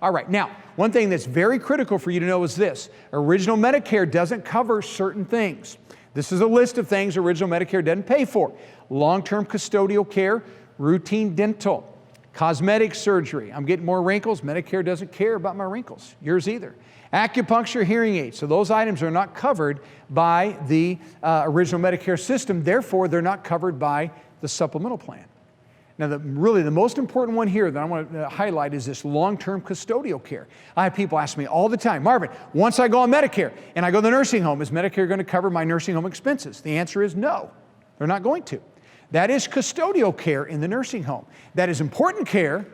All right, now, one thing that's very critical for you to know is this. Original Medicare doesn't cover certain things. This is a list of things original Medicare doesn't pay for. Long-term custodial care, routine dental, cosmetic surgery. I'm getting more wrinkles. Medicare doesn't care about my wrinkles. Yours either. Acupuncture, hearing aids. So those items are not covered by the original Medicare system. Therefore, they're not covered by the supplemental plan. Now, really the most important one here that I want to highlight is this long-term custodial care. I have people ask me all the time, Marvin, once I go on Medicare and I go to the nursing home, is Medicare going to cover my nursing home expenses? The answer is no, they're not going to. That is custodial care in the nursing home. That is important care,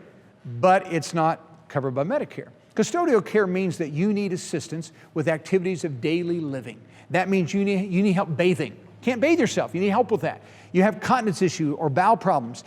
but it's not covered by Medicare. Custodial care means that you need assistance with activities of daily living. That means you need help bathing. Can't bathe yourself, you need help with that. You have continence issue or bowel problems.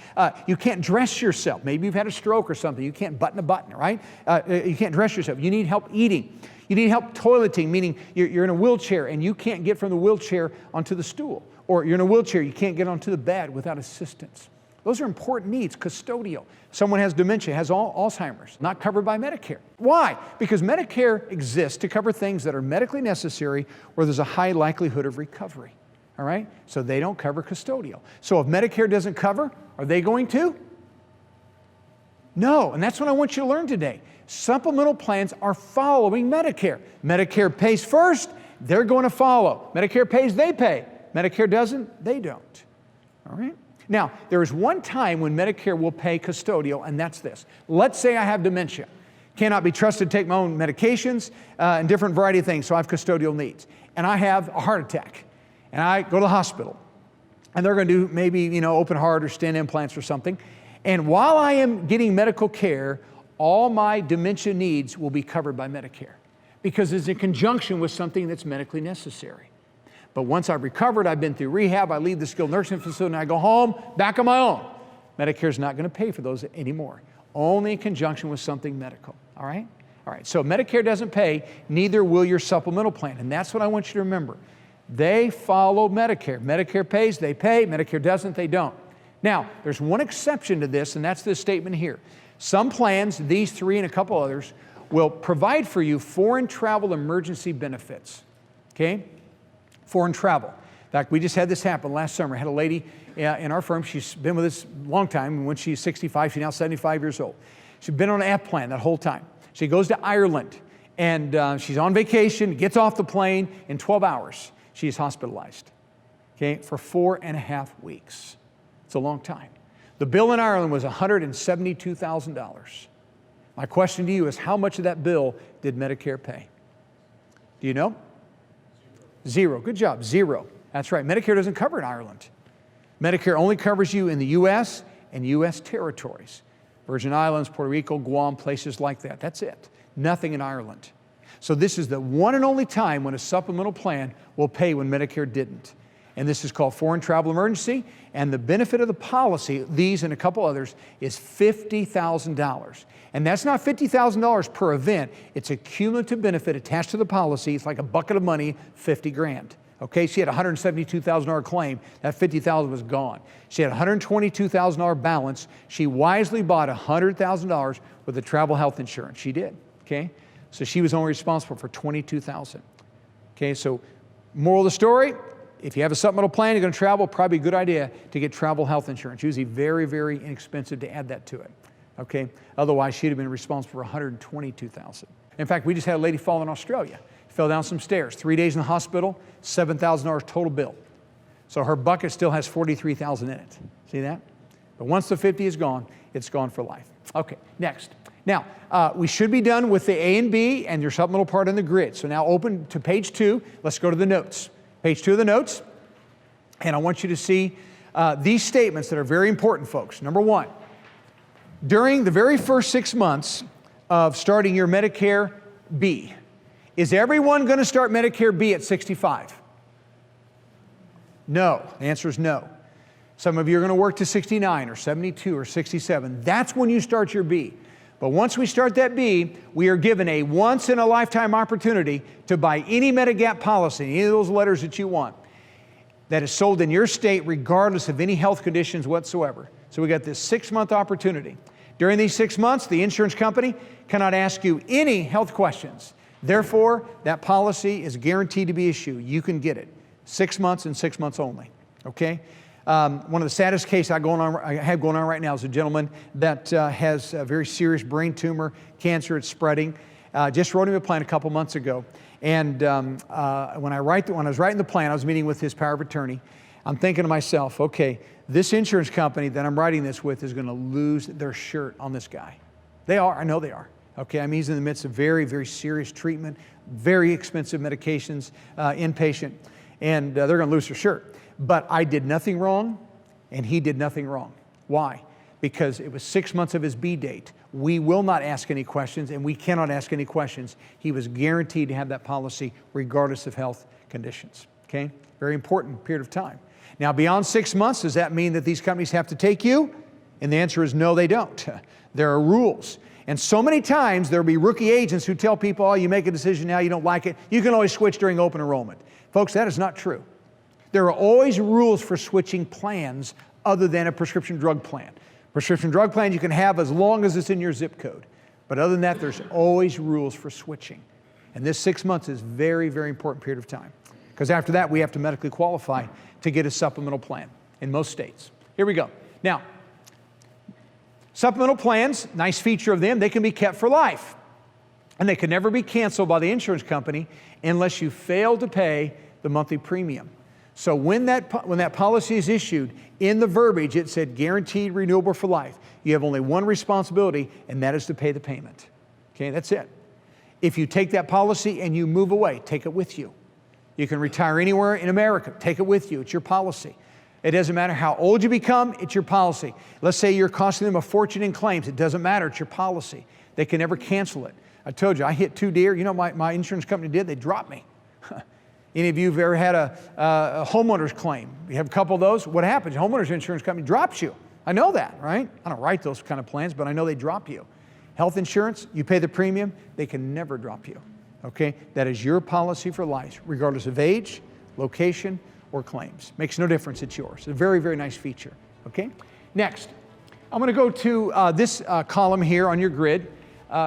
You can't dress yourself. Maybe you've had a stroke or something. You can't button a button, right? You can't dress yourself. You need help eating. You need help toileting, meaning you're in a wheelchair and you can't get from the wheelchair onto the stool. Or you're in a wheelchair, you can't get onto the bed without assistance. Those are important needs, custodial. Someone has dementia, has Alzheimer's, not covered by Medicare. Why? Because Medicare exists to cover things that are medically necessary where there's a high likelihood of recovery. All right? So they don't cover custodial. So if Medicare doesn't cover, are they going to? No, and that's what I want you to learn today. Supplemental plans are following Medicare. Medicare pays first, they're going to follow. Medicare pays, they pay. Medicare doesn't, they don't. All right? Now, there is one time when Medicare will pay custodial, and that's this. Let's say I have dementia. Cannot be trusted to take my own medications and different variety of things, so I have custodial needs. And I have a heart attack. And I go to the hospital, and they're going to do maybe, open heart or stent implants or something. And while I am getting medical care, all my dementia needs will be covered by Medicare because it's in conjunction with something that's medically necessary. But once I've recovered, I've been through rehab, I leave the skilled nursing facility, and I go home, back on my own. Medicare's not going to pay for those anymore, only in conjunction with something medical, all right? All right, so Medicare doesn't pay, neither will your supplemental plan, and that's what I want you to remember. They follow Medicare. Medicare pays, they pay. Medicare doesn't, they don't. Now, there's one exception to this, and that's this statement here. Some plans, these three and a couple others, will provide for you foreign travel emergency benefits, okay? Foreign travel. In fact, we just had this happen last summer. I had a lady in our firm, she's been with us a long time, and when she's 65, she's now 75 years old. She's been on an F plan that whole time. She goes to Ireland, and she's on vacation, gets off the plane in 12 hours. She's hospitalized, okay, for 4.5 weeks. It's a long time. The bill in Ireland was $172,000. My question to you is, how much of that bill did Medicare pay? Do you know? Zero. Good job, zero. That's right. Medicare doesn't cover in Ireland. Medicare only covers you in the U.S. and U.S. territories. Virgin Islands, Puerto Rico, Guam, places like that. That's it. Nothing in Ireland. So this is the one and only time when a supplemental plan will pay when Medicare didn't. And this is called foreign travel emergency. And the benefit of the policy, these and a couple others, is $50,000. And that's not $50,000 per event. It's a cumulative benefit attached to the policy. It's like a bucket of money, 50 grand. Okay, she had a $172,000 claim. That $50,000 was gone. She had a $122,000 balance. She wisely bought $100,000 with the travel health insurance. She did, okay? So she was only responsible for $22,000. Okay, so moral of the story, if you have a supplemental plan, you're going to travel, probably a good idea to get travel health insurance. Usually very, very inexpensive to add that to it. Okay, otherwise she'd have been responsible for $122,000. In fact, we just had a lady fall in Australia. Fell down some stairs, 3 days in the hospital, $7,000 total bill. So her bucket still has $43,000 in it. See that? But once the 50 is gone, it's gone for life. Okay, next. Now, we should be done with the A and B and your supplemental part on the grid. So now open to page 2. Let's go to the notes. Page 2 of the notes. And I want you to see these statements that are very important, folks. Number 1, during the very first 6 months of starting your Medicare B, is everyone going to start Medicare B at 65? No. The answer is no. Some of you are going to work to 69 or 72 or 67. That's when you start your B. But once we start that B, we are given a once-in-a-lifetime opportunity to buy any Medigap policy, any of those letters that you want, that is sold in your state regardless of any health conditions whatsoever. So we got this 6-month opportunity. During these 6 months, the insurance company cannot ask you any health questions. Therefore, that policy is guaranteed to be issued. You can get it. 6 months and 6 months only, okay? One of the saddest cases I have going on right now is a gentleman that has a very serious brain tumor, cancer, it's spreading. Just wrote him a plan a couple months ago. And when I was writing the plan, I was meeting with his power of attorney. I'm thinking to myself, okay, this insurance company that I'm writing this with is going to lose their shirt on this guy. They are, I know they are. Okay, I mean, he's in the midst of very, very serious treatment, very expensive medications, inpatient, and they're going to lose their shirt. But I did nothing wrong, and he did nothing wrong. Why? Because it was 6 months of his B date. We will not ask any questions, and we cannot ask any questions. He was guaranteed to have that policy regardless of health conditions. Okay, very important period of time. Now, beyond 6 months, does that mean that these companies have to take you? And the answer is no, they don't. There are rules. And so many times there'll be rookie agents who tell people, oh, you make a decision now, you don't like it, you can always switch during open enrollment. Folks, that is not true. There are always rules for switching plans other than a prescription drug plan. Prescription drug plan you can have as long as it's in your zip code. But other than that, there's always rules for switching. And this 6 months is very, very important period of time. Because after that, we have to medically qualify to get a supplemental plan in most states. Here we go. Now, supplemental plans, nice feature of them, they can be kept for life. And they can never be canceled by the insurance company unless you fail to pay the monthly premium. So when that policy is issued, in the verbiage it said guaranteed renewable for life. You have only one responsibility, and that is to pay the payment. Okay, that's it. If you take that policy and you move away, take it with you. You can retire anywhere in America, take it with you, it's your policy. It doesn't matter how old you become, it's your policy. Let's say you're costing them a fortune in claims, it doesn't matter, it's your policy. They can never cancel it. I told you, I hit 2 deer, you know my insurance company did, they dropped me. Any of you have ever had a homeowner's claim? You have a couple of those, what happens? Homeowner's insurance company drops you. I know that, right? I don't write those kind of plans, but I know they drop you. Health insurance, you pay the premium, they can never drop you, okay? That is your policy for life, regardless of age, location, or claims. Makes no difference, it's yours. It's a very, very nice feature, okay? Next, I'm gonna go to this column here on your grid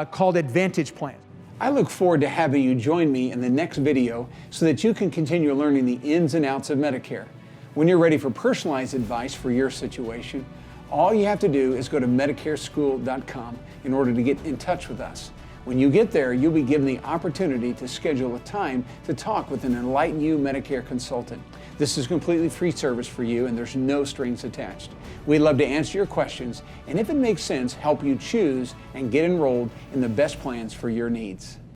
called Advantage Plans. I look forward to having you join me in the next video so that you can continue learning the ins and outs of Medicare. When you're ready for personalized advice for your situation, all you have to do is go to MedicareSchool.com in order to get in touch with us. When you get there, you'll be given the opportunity to schedule a time to talk with an Enlighten You Medicare consultant. This is a completely free service for you and there's no strings attached. We'd love to answer your questions and if it makes sense, help you choose and get enrolled in the best plans for your needs.